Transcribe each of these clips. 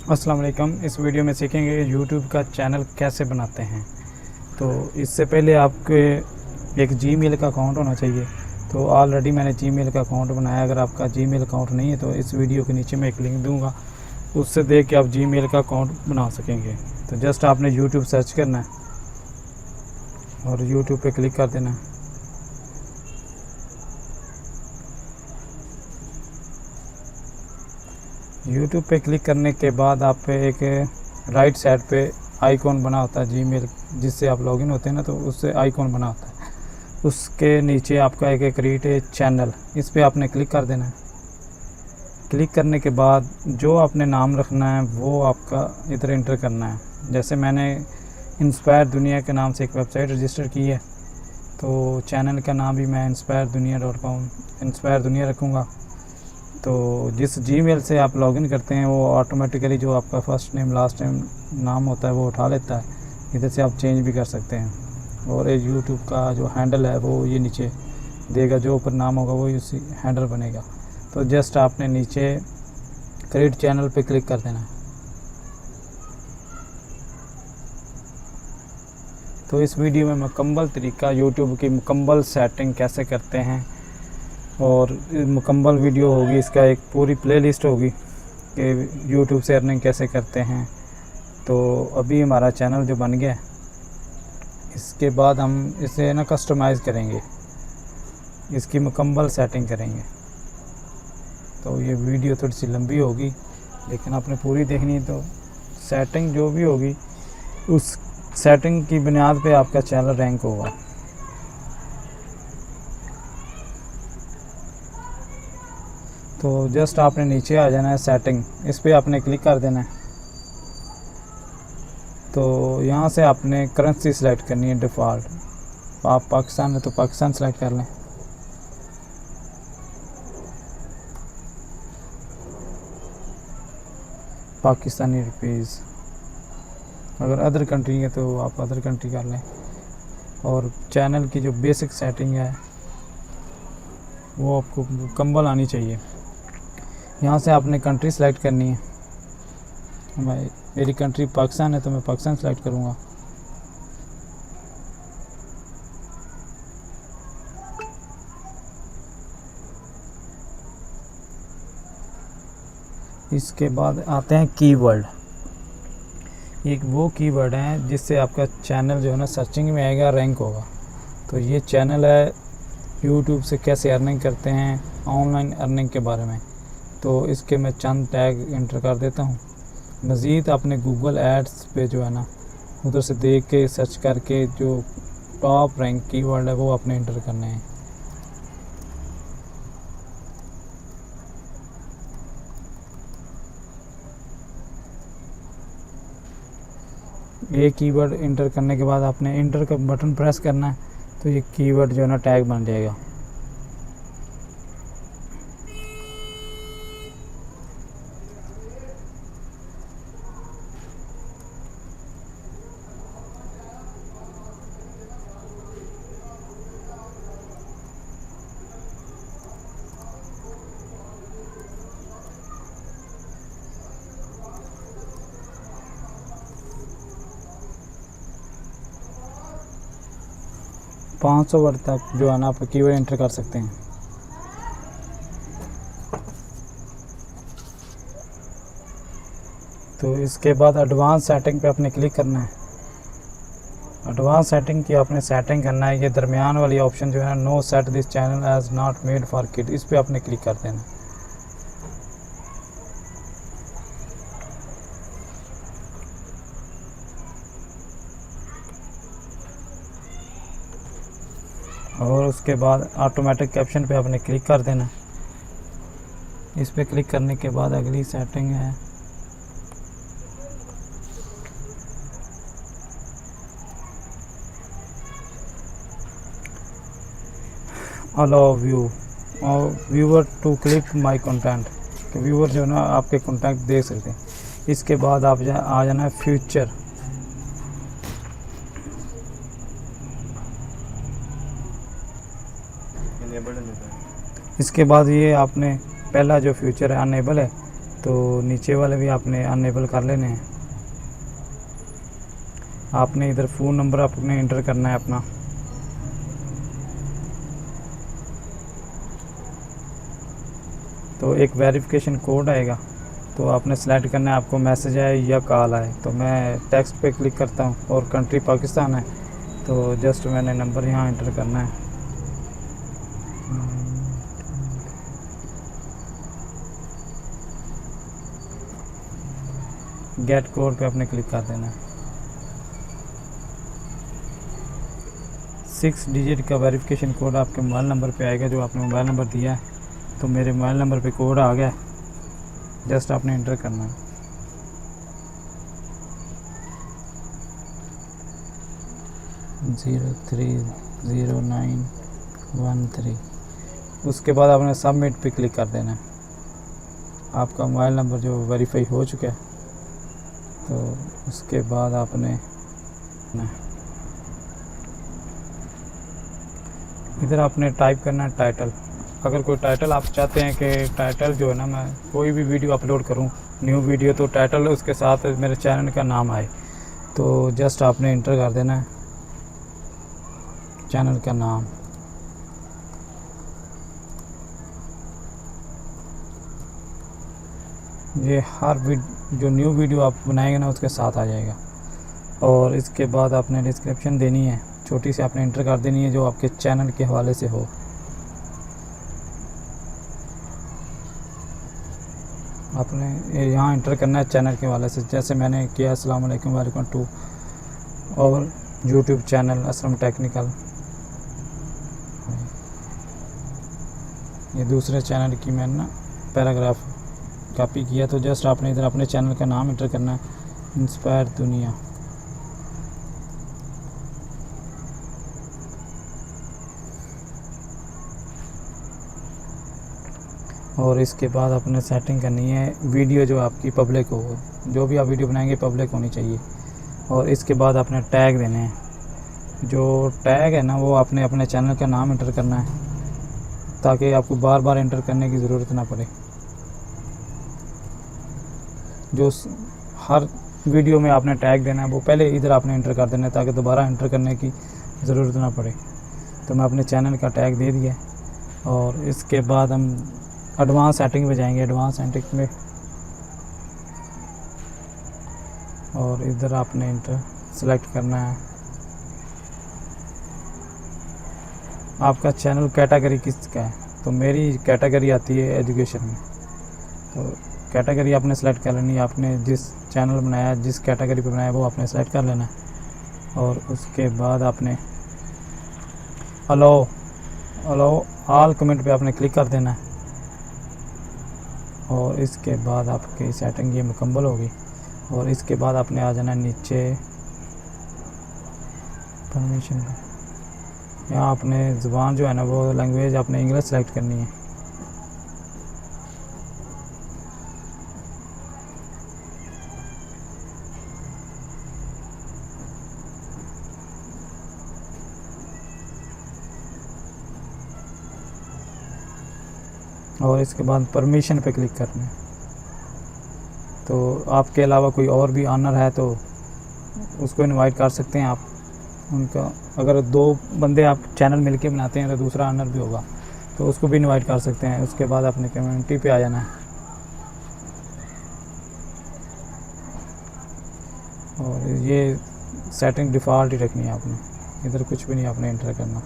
अस्सलाम वालेकुम। इस वीडियो में सीखेंगे यूट्यूब का चैनल कैसे बनाते हैं। तो इससे पहले आपके एक जीमेल का अकाउंट होना चाहिए। तो ऑलरेडी मैंने जीमेल का अकाउंट बनाया। अगर आपका जीमेल अकाउंट नहीं है तो इस वीडियो के नीचे मैं एक लिंक दूंगा, उससे देख के आप जीमेल का अकाउंट बना सकेंगे। तो जस्ट आपने यूट्यूब सर्च करना है और यूट्यूब पे क्लिक कर देना है। यूट्यूब पे क्लिक करने के बाद आप पे एक राइट साइड पे आइकॉन बना होता है जीमेल जिससे आप लॉगिन होते हैं ना, तो उससे आइकॉन बना होता है। उसके नीचे आपका एक क्रिएट ए चैनल, इस पर आपने क्लिक कर देना है। क्लिक करने के बाद जो आपने नाम रखना है वो आपका इधर इंटर करना है। जैसे मैंने इंस्पायर दुनिया के नाम से एक वेबसाइट रजिस्टर की है, तो चैनल का नाम भी मैं inspiredunia.com इंस्पायर दुनिया रखूँगा। तो जिस जीमेल से आप लॉगिन करते हैं वो ऑटोमेटिकली जो आपका फ़र्स्ट नेम लास्ट नेम नाम होता है वो उठा लेता है। इधर से आप चेंज भी कर सकते हैं। और एक यूट्यूब का जो हैंडल है वो ये नीचे देगा, जो ऊपर नाम होगा वो उसी हैंडल बनेगा। तो जस्ट आपने नीचे क्रिएट चैनल पे क्लिक कर देना है। तो इस वीडियो में मुकम्मल तरीका यूट्यूब की मुकम्मल सेटिंग कैसे करते हैं और मुकम्मल वीडियो होगी, इसका एक पूरी प्लेलिस्ट होगी कि यूट्यूब से अर्निंग कैसे करते हैं। तो अभी हमारा चैनल जो बन गया है, इसके बाद हम इसे ना कस्टमाइज़ करेंगे, इसकी मुकम्मल सेटिंग करेंगे। तो ये वीडियो थोड़ी सी लंबी होगी लेकिन आपने पूरी देखनी है। तो सेटिंग जो भी होगी उस सेटिंग की बुनियाद पे आपका चैनल रैंक होगा। तो जस्ट आपने नीचे आ जाना है सेटिंग, इस पर आपने क्लिक कर देना है। तो यहाँ से आपने करेंसी सिलेक्ट करनी है डिफ़ॉल्ट। आप पाकिस्तान में तो पाकिस्तान सेलेक्ट कर लें। पाकिस्तानी रुपीज़। अगर अदर कंट्री है तो आप अदर कंट्री कर लें। और चैनल की जो बेसिक सेटिंग है वो आपको मुकम्मल आनी चाहिए। यहाँ से आपने कंट्री सेलेक्ट करनी है। मेरी कंट्री पाकिस्तान है तो मैं पाकिस्तान सेलेक्ट करूँगा। इसके बाद आते हैं कीवर्ड। एक वो कीवर्ड है जिससे आपका चैनल जो है ना सर्चिंग में आएगा, रैंक होगा। तो ये चैनल है यूट्यूब से कैसे अर्निंग करते हैं, ऑनलाइन अर्निंग के बारे में। तो इसके मैं चंद टैग इंटर कर देता हूँ। मज़ीद आपने गूगल एड्स पे जो है ना उधर से देख के सर्च करके जो टॉप रैंक कीवर्ड है वो आपने इंटर करने हैं। ये कीवर्ड इंटर करने के बाद आपने इंटर का बटन प्रेस करना है, तो ये कीवर्ड जो है ना टैग बन जाएगा। पाँच सौ वर्ड तक जो है ना आप कीवर्ड एंटर कर सकते हैं। तो इसके बाद एडवांस सेटिंग पे आपने क्लिक करना है। एडवांस सेटिंग की आपने सेटिंग करना है। ये दरमियान वाली ऑप्शन जो है ना, no set this channel as not made for kid, इस पर आपने क्लिक कर देना। और उसके बाद ऑटोमेटिक कैप्शन पे आपने क्लिक कर देना। इस पर क्लिक करने के बाद अगली सेटिंग है allow viewer to click my content, कि व्यूअर जो है ना आपके कंटेंट देख सकते हैं। इसके बाद आप आ जाना है फ्यूचर। इसके बाद ये आपने पहला जो फ्यूचर है अनेबल है, तो नीचे वाले भी आपने अनेबल कर लेने हैं। आपने इधर फ़ोन नंबर आपने इंटर करना है अपना, तो एक वेरिफिकेशन कोड आएगा, तो आपने सेलेक्ट करना है आपको मैसेज आए या कॉल आए। तो मैं टेक्स्ट पे क्लिक करता हूँ और कंट्री पाकिस्तान है, तो जस्ट मैंने नंबर यहाँ इंटर करना है। गेट कोड पे आपने क्लिक कर देना है। 6 डिजिट का वेरिफिकेशन कोड आपके मोबाइल नंबर पे आएगा, जो आपने मोबाइल नंबर दिया है। तो मेरे मोबाइल नंबर पे कोड आ गया, जस्ट आपने इंटर करना है। ज़ीरो 30913। उसके बाद आपने सबमिट पे क्लिक कर देना है। आपका मोबाइल नंबर जो वेरीफाई हो चुका है, तो उसके बाद आपने इधर आपने टाइप करना है टाइटल। अगर कोई टाइटल आप चाहते हैं कि टाइटल जो है ना, मैं कोई भी वीडियो अपलोड करूं, न्यू वीडियो, तो टाइटल उसके साथ मेरे चैनल का नाम आए, तो जस्ट आपने इंटर कर देना है चैनल का नाम। ये हर जो न्यू वीडियो आप बनाएंगे ना उसके साथ आ जाएगा। और इसके बाद आपने डिस्क्रिप्शन देनी है, छोटी सी आपने इंटर कर देनी है, जो आपके चैनल के हवाले से हो। आपने यहाँ इंटर करना है चैनल के हवाले से, जैसे मैंने किया अस्सलाम वालेकुम वेलकम टू और यूट्यूब चैनल असलम टेक्निकल। ये दूसरे चैनल की मैंने ना पैराग्राफ कॉपी किया, तो जस्ट आपने इधर अपने चैनल का नाम इंटर करना है, इंस्पायर दुनिया। और इसके बाद आपने सेटिंग करनी है वीडियो जो आपकी पब्लिक हो, जो भी आप वीडियो बनाएंगे पब्लिक होनी चाहिए। और इसके बाद आपने टैग देने हैं, जो टैग है ना वो आपने अपने चैनल का नाम इंटर करना है, ताकि आपको बार बार इंटर करने की ज़रूरत ना पड़े। जो हर वीडियो में आपने टैग देना है वो पहले इधर आपने इंटर कर देना है, ताकि दोबारा इंटर करने की ज़रूरत ना पड़े। तो मैं अपने चैनल का टैग दे दिया। और इसके बाद हम एडवांस सेटिंग पे जाएंगे, एडवांस सेटिंग में, और इधर आपने इंटर सेलेक्ट करना है आपका चैनल कैटेगरी किसका है। तो मेरी कैटेगरी आती है एजुकेशन में, तो कैटेगरी आपने सेलेक्ट कर लेनी है। आपने जिस चैनल बनाया, जिस कैटेगरी पे बनाया, वो आपने सेलेक्ट कर लेना है। और उसके बाद आपने अलो ऑल कमेंट पे आपने क्लिक कर देना है। और इसके बाद आपकी सेटिंग ये मुकम्मल होगी। और इसके बाद आपने आ जाना नीचे परमिशन पे। यहाँ आपने ज़ुबान जो है ना वो लैंग्वेज आपने इंग्लिश सेलेक्ट करनी है। और इसके बाद परमिशन पे क्लिक करना है। तो आपके अलावा कोई और भी ऑनर है तो उसको इनवाइट कर सकते हैं आप। उनका अगर 2 बंदे आप चैनल मिलके बनाते हैं तो दूसरा ऑनर भी होगा, तो उसको भी इनवाइट कर सकते हैं। उसके बाद अपने कम्युनिटी पे आ जाना है। और ये सेटिंग डिफ़ॉल्ट ही रखनी है आपने, इधर कुछ भी नहीं आपने इंटर करना।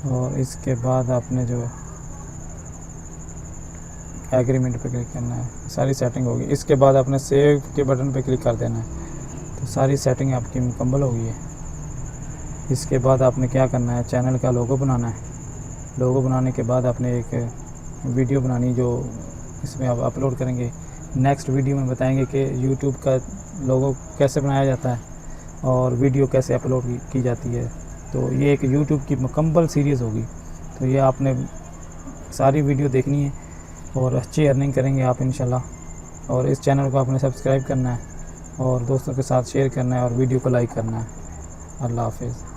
और इसके बाद आपने जो एग्रीमेंट पे क्लिक करना है, सारी सेटिंग होगी। इसके बाद आपने सेव के बटन पे क्लिक कर देना है, तो सारी सेटिंग आपकी मुकम्मल हो गई है। इसके बाद आपने क्या करना है, चैनल का लोगो बनाना है। लोगो बनाने के बाद आपने एक वीडियो बनानी, जो इसमें आप अपलोड करेंगे। नेक्स्ट वीडियो में बताएंगे कि यूट्यूब का लोगो कैसे बनाया जाता है और वीडियो कैसे अपलोड की जाती है। तो ये एक यूट्यूब की मुकम्मल सीरीज़ होगी। तो ये आपने सारी वीडियो देखनी है और अच्छी अर्निंग करेंगे आप इंशाल्लाह। और इस चैनल को आपने सब्सक्राइब करना है और दोस्तों के साथ शेयर करना है और वीडियो को लाइक करना है। अल्लाह हाफ़िज़।